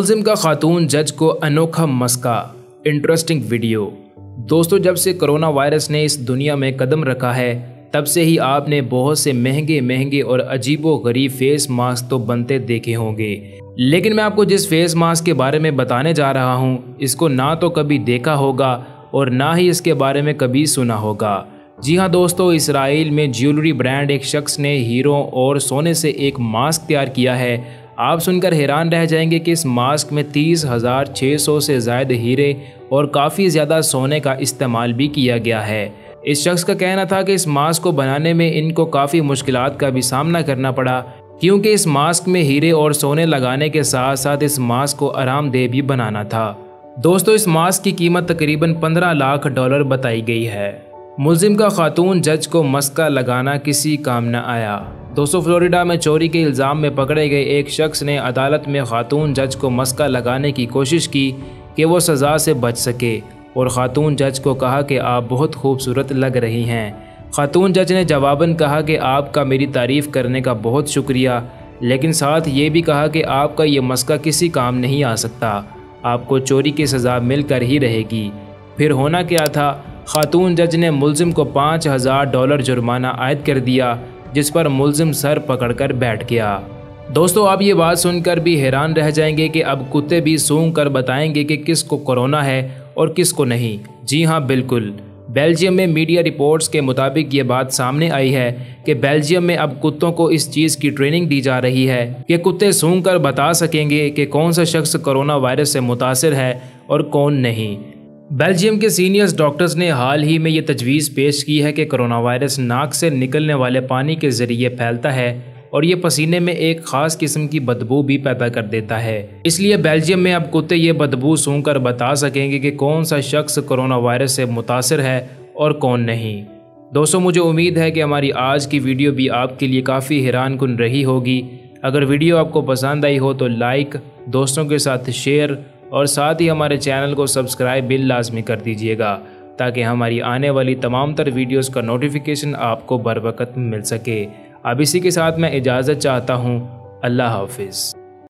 मुल्जिम का खातून जज को अनोखा मस्का। Interesting video. दोस्तों, जब से कोरोना वायरस ने इस दुनिया में कदम रखा है तब से ही आपने बहुत से महंगे महंगे और अजीबो गरीब फेस मास्क तो बनते देखे होंगे, लेकिन मैं आपको जिस फेस मास्क के बारे में बताने जा रहा हूँ इसको ना तो कभी देखा होगा और ना ही इसके बारे में कभी सुना होगा। जी हाँ दोस्तों, इसराइल में ज्वेलरी ब्रांड एक शख्स ने हीरों और सोने से एक मास्क तैयार किया है। आप सुनकर हैरान रह जाएंगे कि इस मास्क में 30,600 से ज़ायद हीरे और काफ़ी ज़्यादा सोने का इस्तेमाल भी किया गया है। इस शख्स का कहना था कि इस मास्क को बनाने में इनको काफ़ी मुश्किलात का भी सामना करना पड़ा, क्योंकि इस मास्क में हीरे और सोने लगाने के साथ साथ इस मास्क को आरामदेह भी बनाना था। दोस्तों, इस मास्क की कीमत तकरीबन $15 लाख बताई गई है। मुल्जिम का खातून जज को मस्का लगाना किसी काम न आया। दोस्तों, फ्लोरिडा में चोरी के इल्ज़ाम में पकड़े गए एक शख्स ने अदालत में खातून जज को मस्का लगाने की कोशिश की कि वो सज़ा से बच सके और ख़ातून जज को कहा कि आप बहुत खूबसूरत लग रही हैं। ख़ातून जज ने जवाबन कहा कि आपका मेरी तारीफ़ करने का बहुत शुक्रिया, लेकिन साथ ये भी कहा कि आपका ये मस्का किसी काम नहीं आ सकता, आपको चोरी की सज़ा मिलकर ही रहेगी। फिर होना क्या था, ख़ातून जज ने मुल्जिम को $5,000 जुर्माना आयद कर दिया, जिस पर मुल्जिम सर पकड़कर बैठ गया। दोस्तों, आप ये बात सुनकर भी हैरान रह जाएंगे कि अब कुत्ते भी सूंघ कर बताएंगे कि किसको कोरोना है और किसको नहीं। जी हाँ, बिल्कुल। बेल्जियम में मीडिया रिपोर्ट्स के मुताबिक ये बात सामने आई है कि बेल्जियम में अब कुत्तों को इस चीज़ की ट्रेनिंग दी जा रही है कि कुत्ते सूंघ कर बता सकेंगे कि कौन सा शख्स कोरोना वायरस से मुतासिर है और कौन नहीं। बेल्जियम के सीनियर डॉक्टर्स ने हाल ही में ये तजवीज़ पेश की है कि कोरोना वायरस नाक से निकलने वाले पानी के ज़रिए फैलता है और ये पसीने में एक ख़ास किस्म की बदबू भी पैदा कर देता है। इसलिए बेल्जियम में अब कुत्ते ये बदबू सूंघ कर बता सकेंगे कि कौन सा शख्स कोरोना वायरस से मुतासिर है और कौन नहीं। दोस्तों, मुझे उम्मीद है कि हमारी आज की वीडियो भी आपके लिए काफ़ी हैरानकुन रही होगी। अगर वीडियो आपको पसंद आई हो तो लाइक, दोस्तों के साथ शेयर और साथ ही हमारे चैनल को सब्सक्राइब बिल लाजमी कर दीजिएगा, ताकि हमारी आने वाली तमाम तर वीडियोस का नोटिफिकेशन आपको बर वक्त मिल सके। अब इसी के साथ मैं इजाज़त चाहता हूँ। अल्लाह हाफिज़।